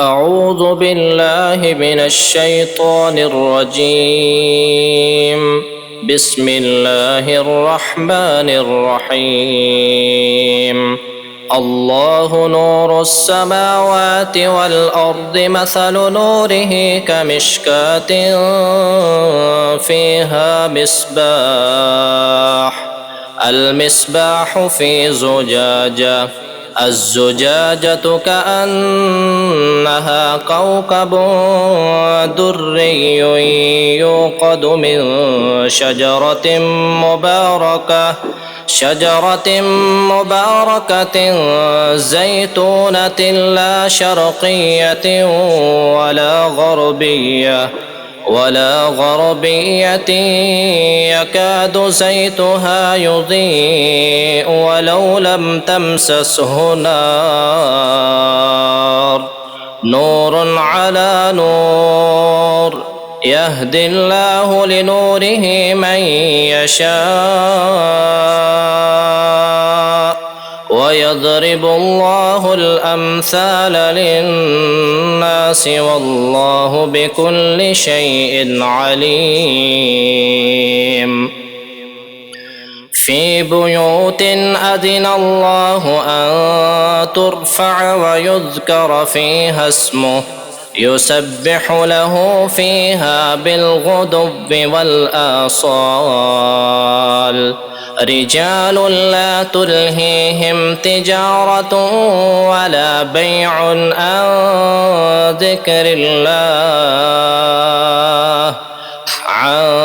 أعوذ بالله من الشيطان الرجيم. بسم الله الرحمن الرحيم. الله نور السماوات والأرض، مثل نوره كمشكاة فيها مصباح، المصباح في زجاجة، الزجاجة كأنها كوكب دري يوقد من شجرة مباركة زيتونة لا شرقية ولا غربية يكاد زيتها يضيء ولو لم تمسسه نار، نور على نور، يهدي الله لنوره من يشاء ويضرب الله الأمثال للناس والله بكل شيء عليم. في بيوت أذن الله أن ترفع ويذكر فيها اسمه يسبح له فيها بالغدو والآصال، رجال لا تلهيهم تجارة ولا بيع عن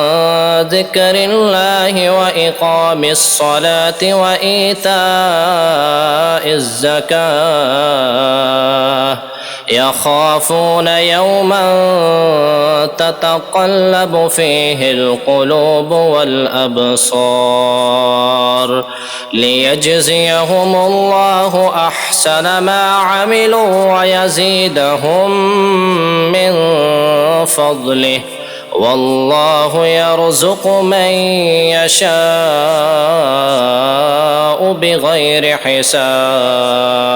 ذكر الله وإقام الصلاة وإيتاء الزكاة، يخافون يوما تتقلب فيه القلوب والأبصار، ليجزيهم الله أحسن ما عملوا ويزيدهم من فضله، والله يرزق من يشاء بغير حساب.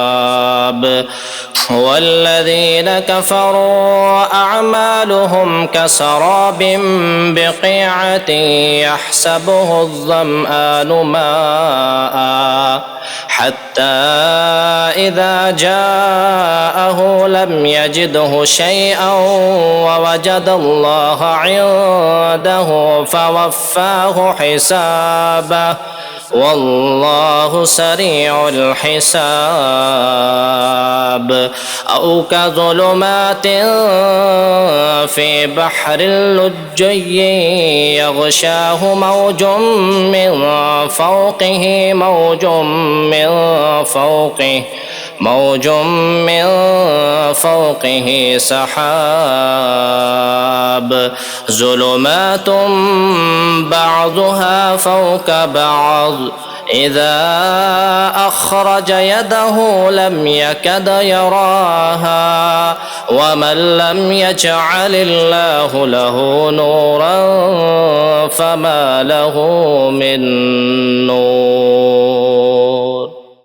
والذين كفروا أعمالهم كسراب بقيعة يحسبه الظمآن ماء حتى إذا جاءه لم يجده شيئا ووجد الله عنده فوفاه حسابه، والله سريع الحساب. أو كظلمات في بحر لجي يغشاه موج من فوقه سحاب، ظلمات بعضها فوق بعض إذا أخرج يده لم يكد يراها، ومن لم يجعل الله له نورا فما له من نور.